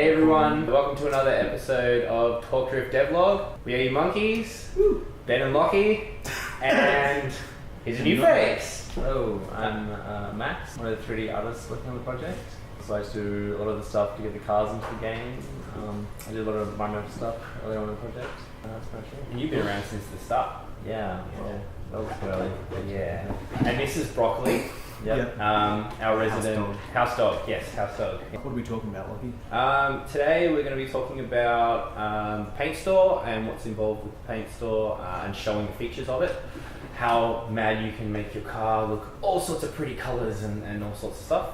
Hey everyone, welcome to another episode of Talk Drift Devlog. We are your monkeys, Ben and Lockie, and here's a new face. Hello, I'm Max, one of the 3D artists working on the project. So I do a lot of the stuff to get the cars into the game. I did a lot of environmental stuff earlier on in the project. That's pretty cool. And you've been around since the start. Yeah. That was too early. But yeah. And this is Broccoli, Yep. our resident house dog. Yes, house dog. What are we talking about, Lockie? Today we're going to be talking about the paint store and what's involved with the paint store and showing the features of it. How mad you can make your car look all sorts of pretty colours and all sorts of stuff.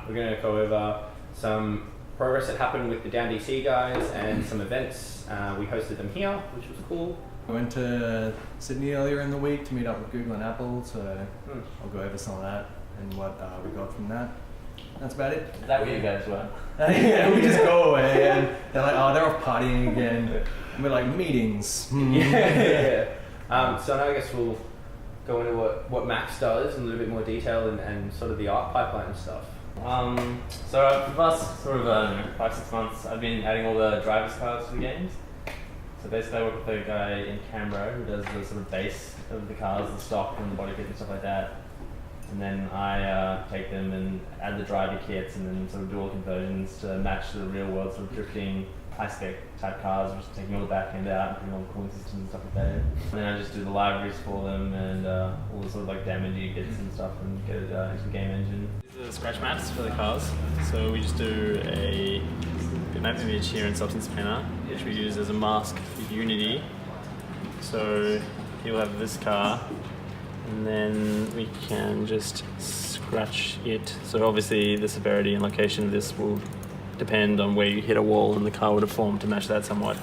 We're going to go over some progress that happened with the Down DC guys and some events. We hosted them here, which was cool. I went to Sydney earlier in the week to meet up with Google and Apple, so I'll go over some of that and what we got from that. That's about it. Is that where you guys were? Yeah, we just go away and they're like, oh, they're off partying again. And we're like, meetings. Yeah. So now I guess we'll go into what Max does in a little bit more detail and sort of the art pipeline and stuff. So for the past sort of 5-6 months, I've been adding all the drivers cards to the games. So basically I work with a guy in Canberra who does the sort of base of the cars, the stock and the body kit and stuff like that. And then I take them and add the driver kits and then sort of do all conversions to match the real world sort of drifting high spec type cars, just taking all the back end out and putting all the cooling systems and stuff like that in. And then I just do the libraries for them and all the sort of like damage kits and stuff and get it into the game engine. These are the scratch maps for the cars. So we just do a map image here in Substance Painter, which we use as a mask for Unity. So you'll have this car, and then we can just scratch it. So obviously the severity and location of this will depend on where you hit a wall, and the car would have formed to match that somewhat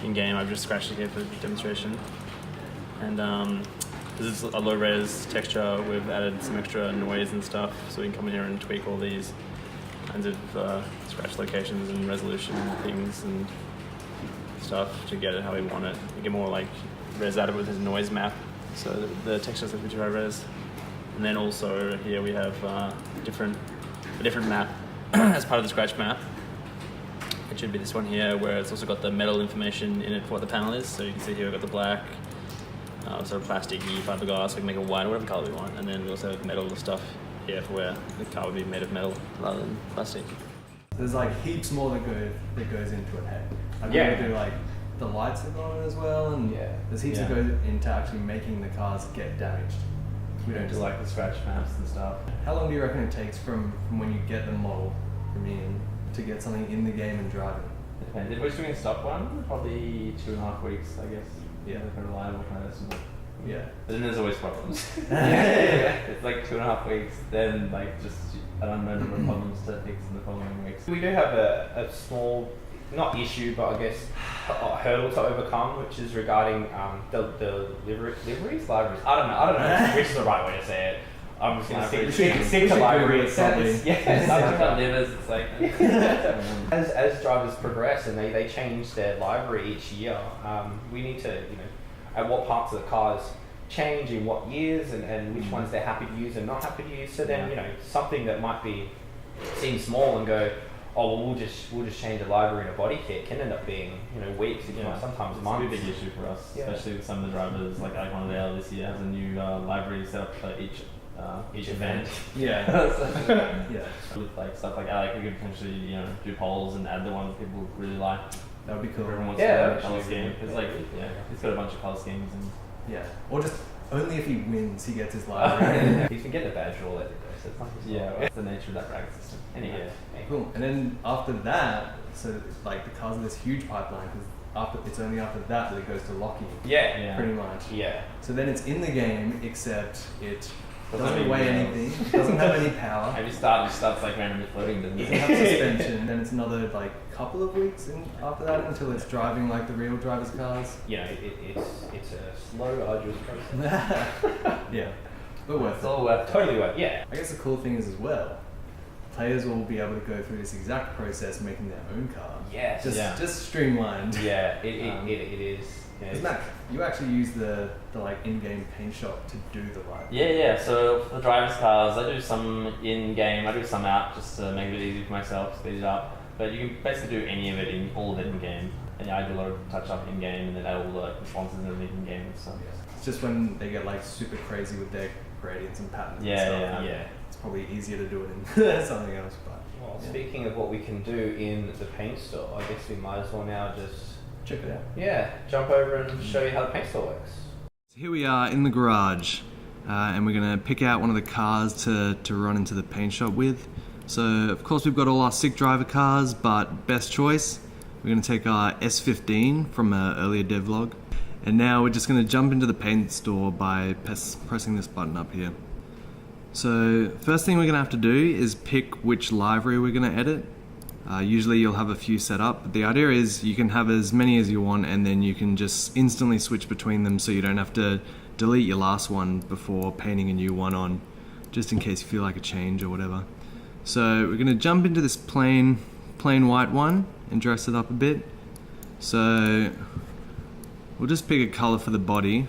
in game. I've just scratched it here for demonstration. And this is a low res texture. We've added some extra noise and stuff, so we can come in here and tweak all these kinds of scratch locations and resolution things and stuff to get it how we want it. We get more like res out of it with this noise map, so the textures are pretty high res. And then also here we have a different map as part of the scratch map. It should be this one here, where it's also got the metal information in it for what the panel is. So you can see here we've got the black, sort of plasticky fiberglass, we can make it white, whatever color we want. And then we also have metal stuff here for where the car would be made of metal rather than plastic. There's like heaps more that goes into it, hey? Like Yeah. we do like the lights that go on it as well, and there's heaps that goes into actually making the cars get damaged. We don't do like the scratch maps and stuff. How long do you reckon it takes from when you get the model from Ian to get something in the game and driving? It depends. If we're just doing a stock one, probably 2.5 weeks, I guess. Yeah. Like a reliable kind of estimate. Yeah. But then there's always problems. It's like 2.5 weeks, then like just an unknown number of problems to fix in the following weeks. We do have a small, not issue, but I guess a hurdle to overcome, which is regarding the liveries? Libraries? I don't know which is the right way to say it. I'm just going to stick to library. Yeah, talking about livers, it's like... As drivers progress and they change their library each year, we need to, at what parts of the cars change in what years and which ones they're happy to use and not happy to use. So then, something that might seem small and go, oh well, we'll just change a library and a body kit can end up being weeks, sometimes months. It's a big issue for us, especially with some of the drivers. Like one of the this year has a new library set up for each event. Yeah. With like stuff like that, we could potentially do polls and add the ones people really like. That would be cool. Everyone wants to have a color scheme. It's like it's got a bunch of color schemes and or just only if he wins he gets his library. You can get the badge roll as it goes. So it's not just it's the nature of that bracket system. Anyway. Cool. And then after that, so like the cars of this huge pipeline, because it's only after that it goes to Lockie. Yeah. Pretty much. Yeah. So then it's in the game, except it Doesn't doesn't weigh anything, doesn't have any power. Maybe starts like randomly floating, doesn't Doesn't it? have suspension. Then it's another like couple of weeks after that until it's driving like the real driver's cars. It's a slow, arduous process. Yeah, but worth It's it. all worth it. Totally worth. Yeah. I guess the cool thing is as well, players will be able to go through this exact process making their own car. Yes. Just streamlined. Yeah. It is. Because Mac, you actually use the like in-game paint shop to do the light. Yeah. So for the driver's cars, I do some in-game, I do some out just to make it easy for myself, speed it up. But you can basically do any of it, all of it in game. And yeah, I do a lot of touch up in game, and then add all the responses and everything in game and stuff. It's just when they get like super crazy with their gradients and patterns Yeah, and stuff. yeah. It's probably easier to do it in something else. But Well, yeah. speaking of what we can do in the paint store, I guess we might as well now just Check it out. jump over and show you how the paint store works. So here we are in the garage, and we're gonna pick out one of the cars to run into the paint shop with. So of course we've got all our sick driver cars, but best choice, we're gonna take our S15 from an earlier devlog. And now we're just gonna jump into the paint store by pressing this button up here. So first thing we're gonna have to do is pick which livery we're gonna edit. Usually you'll have a few set up, but the idea is you can have as many as you want and then you can just instantly switch between them so you don't have to delete your last one before painting a new one on, just in case you feel like a change or whatever. So we're gonna jump into this plain white one and dress it up a bit. So we'll just pick a color for the body.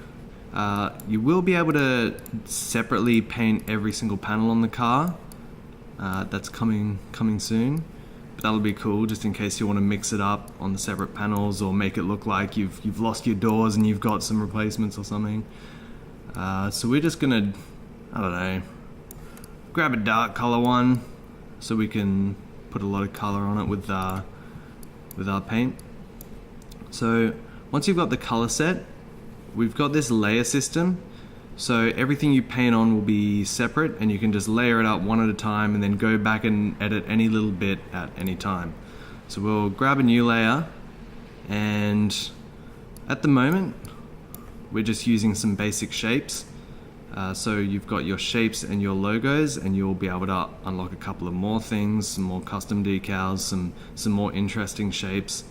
You will be able to separately paint every single panel on the car. That's coming soon. But that'll be cool, just in case you want to mix it up on the separate panels or make it look like you've lost your doors and you've got some replacements or something. So we're just gonna, I don't know, grab a dark color one so we can put a lot of color on it with our paint. So once you've got the color set, we've got this layer system. So everything you paint on will be separate and you can just layer it up one at a time and then go back and edit any little bit at any time. So we'll grab a new layer, and at the moment we're just using some basic shapes. So you've got your shapes and your logos, and you'll be able to unlock a couple of more things, some more custom decals, some more interesting shapes.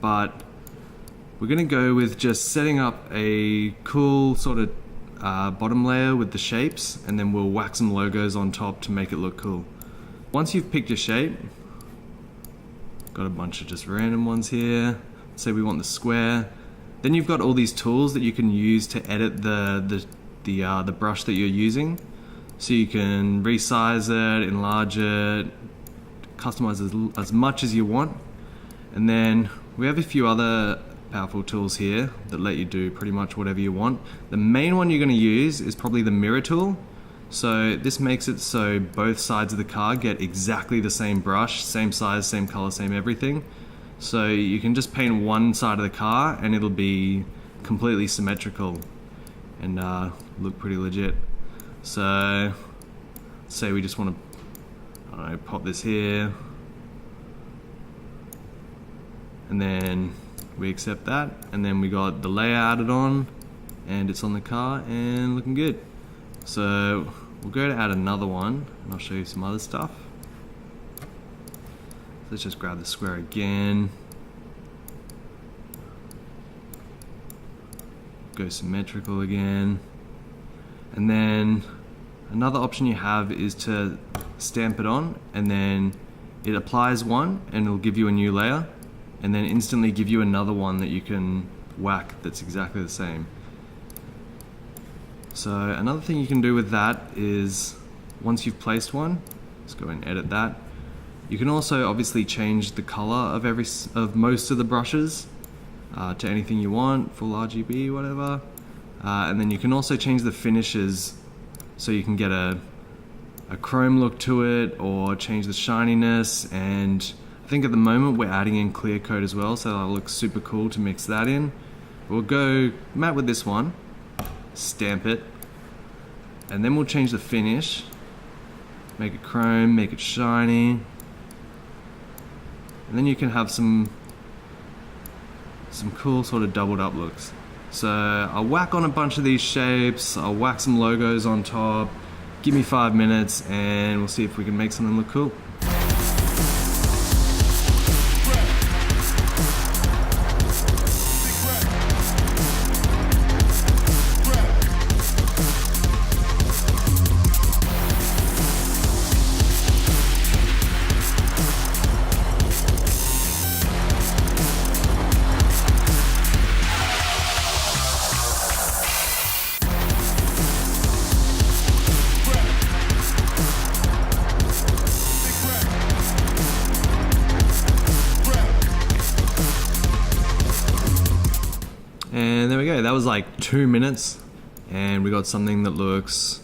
But we're gonna go with just setting up a cool sort of bottom layer with the shapes, and then we'll whack some logos on top to make it look cool. Once you've picked your shape, got a bunch of just random ones here. Say we want the square. Then you've got all these tools that you can use to edit the brush that you're using. So you can resize it, enlarge it, customize as much as you want. And then we have a few other powerful tools here that let you do pretty much whatever you want. The main one you're going to use is probably the mirror tool. So this makes it so both sides of the car get exactly the same brush, same size, same color, same everything. So you can just paint one side of the car and it'll be completely symmetrical and look pretty legit. So say we just want to, I don't know, pop this here, and then we accept that, and then we got the layer added on and it's on the car and looking good. So we'll go to add another one and I'll show you some other stuff. Let's just grab the square again, go symmetrical again, and then another option you have is to stamp it on, and then it applies one and it'll give you a new layer, and then instantly give you another one that you can whack that's exactly the same. So another thing you can do with that is, once you've placed one, let's go and edit that. You can also obviously change the color of most of the brushes to anything you want, full RGB, whatever. And then you can also change the finishes so you can get a chrome look to it, or change the shininess. And I think at the moment we're adding in clear coat as well, so that'll look super cool to mix that in. We'll go matte with this one, stamp it, and then we'll change the finish, make it chrome, make it shiny, and then you can have some cool sort of doubled up looks. So I'll whack on a bunch of these shapes, I'll whack some logos on top, give me 5 minutes and we'll see if we can make something look cool. was like 2 minutes, and we got something that looks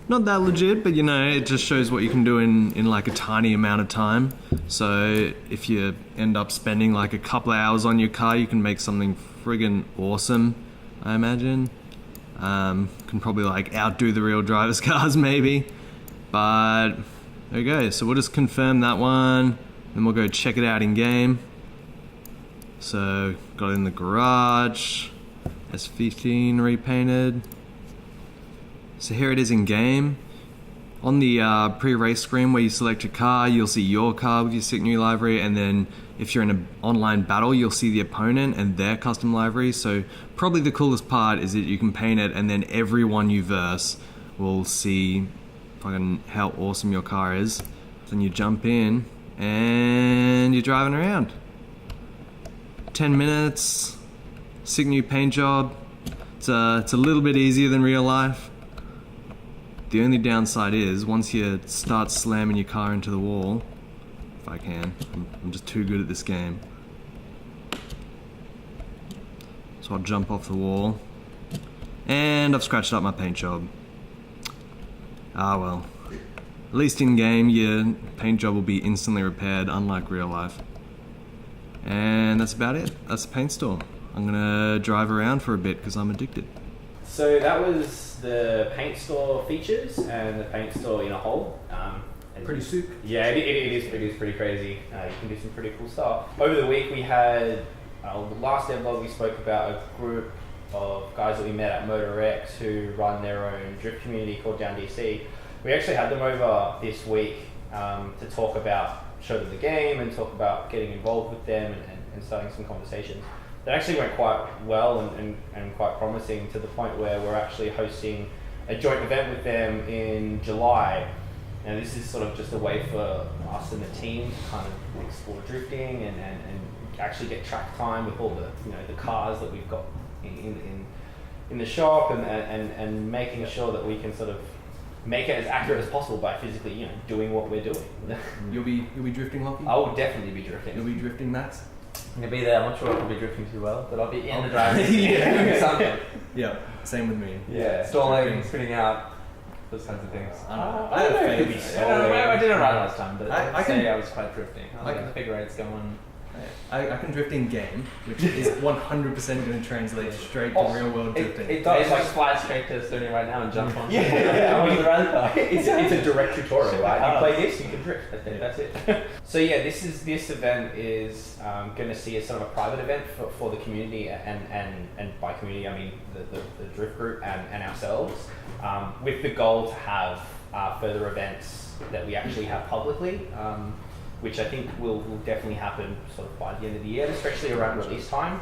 not that legit, but it just shows what you can do in like a tiny amount of time. So if you end up spending like a couple of hours on your car, you can make something friggin' awesome, I imagine. Can probably like outdo the real driver's cars maybe, but there we go. So we'll just confirm that one, then we'll go check it out in game. So got it in the garage, S15 repainted. So here it is in game. On the pre-race screen where you select your car, you'll see your car with your sick new livery, and then if you're in an online battle, you'll see the opponent and their custom livery. So probably the coolest part is that you can paint it, and then everyone you verse will see fucking how awesome your car is. Then you jump in and you're driving around. 10 minutes, sick new paint job. It's a little bit easier than real life. The only downside is once you start slamming your car into the wall, if I can, I'm just too good at this game. So I'll jump off the wall, and I've scratched up my paint job. Ah well, at least in game your paint job will be instantly repaired, unlike real life. And that's about it. That's the paint store. I'm gonna drive around for a bit because I'm addicted. So that was the paint store features and the paint store in a whole. And Pretty sick. Yeah, it is pretty crazy. You can do some pretty cool stuff. Over the week we had, the last vlog we spoke about a group of guys that we met at Motor X who run their own drift community called Down DC. We actually had them over this week to talk about, show them the game and talk about getting involved with them and starting some conversations. That actually went quite well and quite promising, to the point where we're actually hosting a joint event with them in July. And this is sort of just a way for us and the team to kind of explore drifting and actually get track time with all the the cars that we've got in the shop, and making sure that we can sort of make it as accurate as possible by physically doing what we're doing. You'll be drifting, Lockie? I will definitely be drifting. You'll be drifting, Max? I'm gonna be there. I'm not sure if I'll be drifting too well, but I'll be in the driving seat doing something. Yeah, same with me. Yeah, stalling, spinning out, those kinds of things. I have faith. I didn't ride last time, but I I can- say I was quite drifting. I can- like the figure eights going. I can drift in game, which is 100% going to translate straight to real world drifting. It I does. just fly straight to Estonia right now and jump on. Yeah. I'm on the ride car. It's a direct tutorial, right? You play this, you can drift. That's it. So yeah, this event is going to see as sort of a private event for the community, and by community I mean the drift group and ourselves, with the goal to have further events that we actually have publicly. Which I think will definitely happen sort of by the end of the year, especially around release time,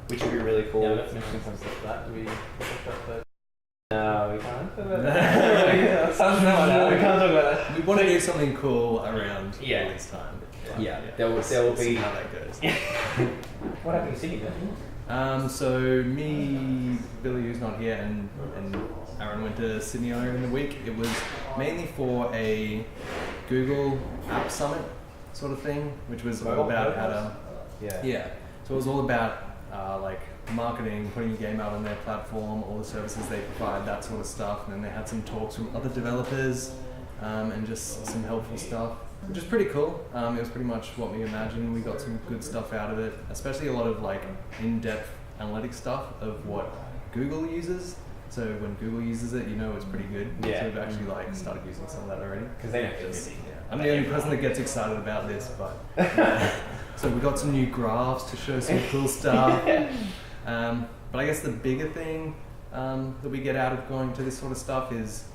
which would be really cool. Yeah, let's mention some stuff for that. Do we talk about that? No, we can't. Sounds no, We can't talk about that. We want to do something cool around Yeah. release time. Yeah, there will We'll be. see how that goes. What happened in Sydney then? So me, Billy, who's not here, and Aaron went to Sydney earlier in the week. It was mainly for a Google App Summit sort of thing, which was all about how to. Yeah. So it was all about like marketing, putting your game out on their platform, all the services they provide, that sort of stuff. And then they had some talks from other developers and just some helpful stuff, which is pretty cool. It was pretty much what we imagined. We got some good stuff out of it, especially a lot of like in-depth analytics stuff of what Google uses. So when Google uses it, it's pretty good. Yeah. So we've actually like started using some of that already. Because they don't feel Because, busy. I'm the only person that gets excited about this, but so we got some new graphs to show some cool stuff. But I guess the bigger thing that we get out of going to this sort of stuff is,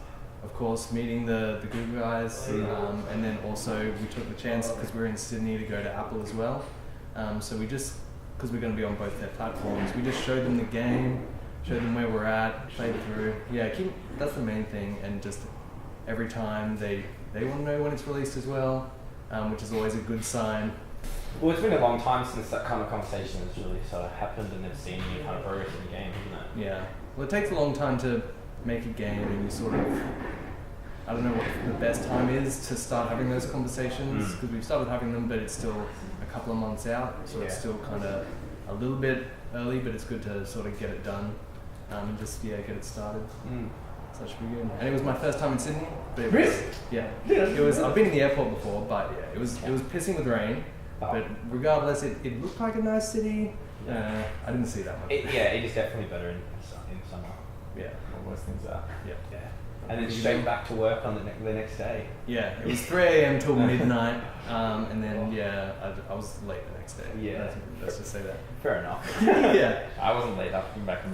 of course, meeting the Google guys, and then also we took the chance, because we're in Sydney, to go to Apple as well. So we just, because we're going to be on both their platforms, we just showed them the game, showed them where we're at, played through. Yeah, that's the main thing, and just every time they want to know when it's released as well, which is always a good sign. Well, it's been a long time since that kind of conversation has really sort of happened, and they've seen any kind of progress in the game, hasn't it? Yeah. Well, it takes a long time to make a game, and you sort of, I don't know what the best time is to start having those conversations, because we've started having them, but it's still a couple of months out, so it's Yeah. still kind of a little bit early, but it's good to sort of get it done and just get it started. So that should be good. And it was my first time in Sydney. But it was, Really? Yeah. It was. I've been in the airport before, but yeah, it was pissing with rain. Oh. But regardless, it looked like a nice city. I didn't see that much. It is definitely better in summer. Yeah. All those things are. Yeah. Yeah. And then straight back to work on the next day. Yeah, it was 3 a.m. till midnight, and then I was late the next day. Yeah. Let's just say that. Fair enough. Yeah. I wasn't late after being back in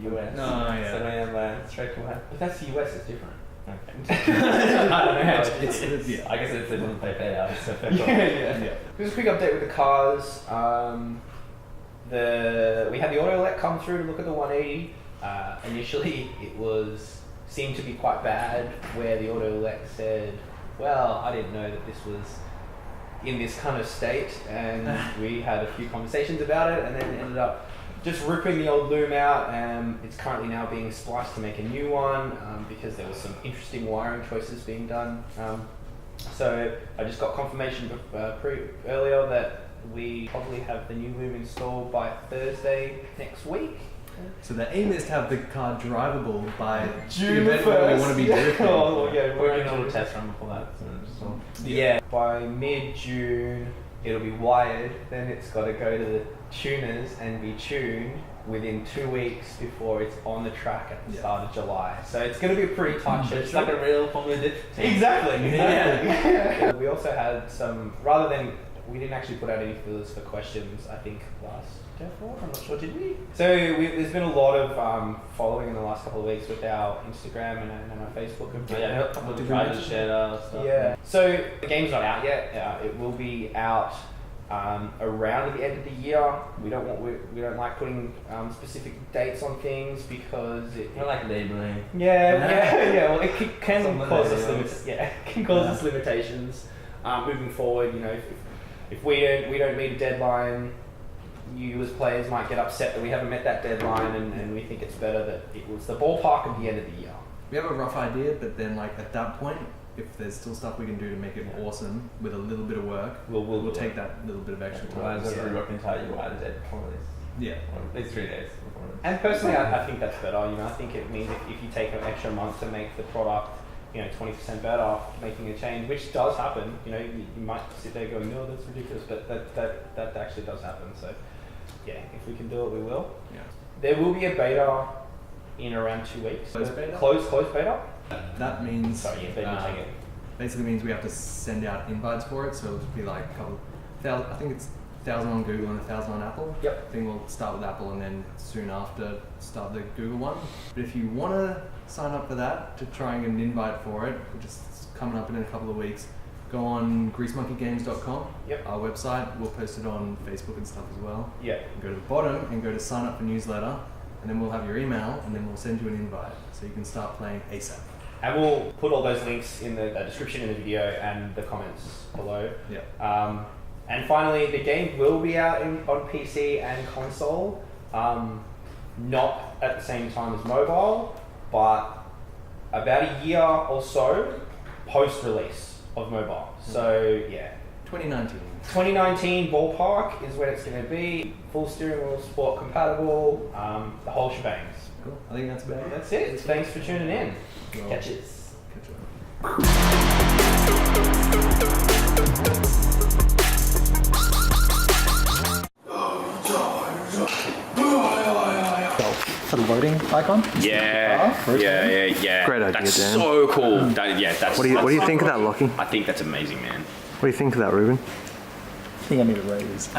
the US. No, yeah. So I land straight to work. But that's the US, it's different. Okay. I don't know how It's yeah. I guess it doesn't pay payout. So fair Yeah. Just a quick update with the cars. We had the auto elect come through to look at the 180. Initially, it seemed to be quite bad, where the auto elect said, "Well, I didn't know that this was in this kind of state," and we had a few conversations about it, and then ended up just ripping the old loom out. It's currently now being spliced to make a new one because there was some interesting wiring choices being done. So I just got confirmation earlier that we probably have the new loom installed by Thursday next week. So the aim is to have the car drivable by June the event where we 1st. want to be Yeah. drifting. Oh, yeah, We're doing a little test run before that. So Yeah, by mid-June it'll be wired, then it's got to go to the tuners and be tuned within 2 weeks before it's on the track at the start of July. So it's going to be a pretty tight schedule. it's like a real Formula D. Exactly. Yeah. We also had some, we didn't actually put out any fillers for questions, I think last Devlog, I'm not sure, did we? So there's been a lot of following in the last couple of weeks with our Instagram and our Facebook. Yeah, a couple of drivers shared stuff. Yeah. So the game's not out yet. It will be out around the end of the year. We don't like putting specific dates on things because it. I like labeling. Yeah. Well, it can Some cause us millennials. it can cause us limitations moving forward. You know, if we don't meet a deadline, you as players might get upset that we haven't met that deadline, and we think it's better that it was the ballpark of the end of the year. We have a rough idea, but then like at that point, if there's still stuff we can do to make it awesome with a little bit of work, we'll take that little bit of extra Why time. is every rock can tell you why the day before this? Yeah. Or at least 3 days before this. And personally, I think that's better. You know, I think it means if you take an extra month to make the product, 20% better, making a change, which does happen. You know, you might sit there going, "No, that's ridiculous," but that actually does happen. So, yeah, if we can do it, we will. Yeah. There will be a beta in around 2 weeks. Closed beta? Closed beta. That means Sorry, yeah, beta take it. basically means we have to send out invites for it. So it'll be like a couple thousand. I think it's 1,000 on Google and 1,000 on Apple. Yep. I think we'll start with Apple and then soon after start the Google one. But if you want to sign up for that to try and get an invite for it, which is coming up in a couple of weeks, go on greasemonkeygames.com. Yep. Our website. We'll post it on Facebook and stuff as well. Yeah. Go to the bottom and go to sign up for newsletter, and then we'll have your email, and then we'll send you an invite so you can start playing ASAP. And we'll put all those links in the description in the video and the comments below. Yeah. And finally, the game will be out on PC and console, not at the same time as mobile, but about a year or so post-release of mobile. So yeah, 2019. 2019 ballpark is when it's going to be. Full steering wheel, sport compatible, the whole shebangs. Cool. I think that's about it. That's it. Thanks for tuning in. Well, Catches. catch you. For the loading icon? Yeah. Great Great idea, That's Dan. so cool. That's. What do you think of that, Lockie? I think that's amazing, man. What do you think of that, Ruben? I think I need a raise.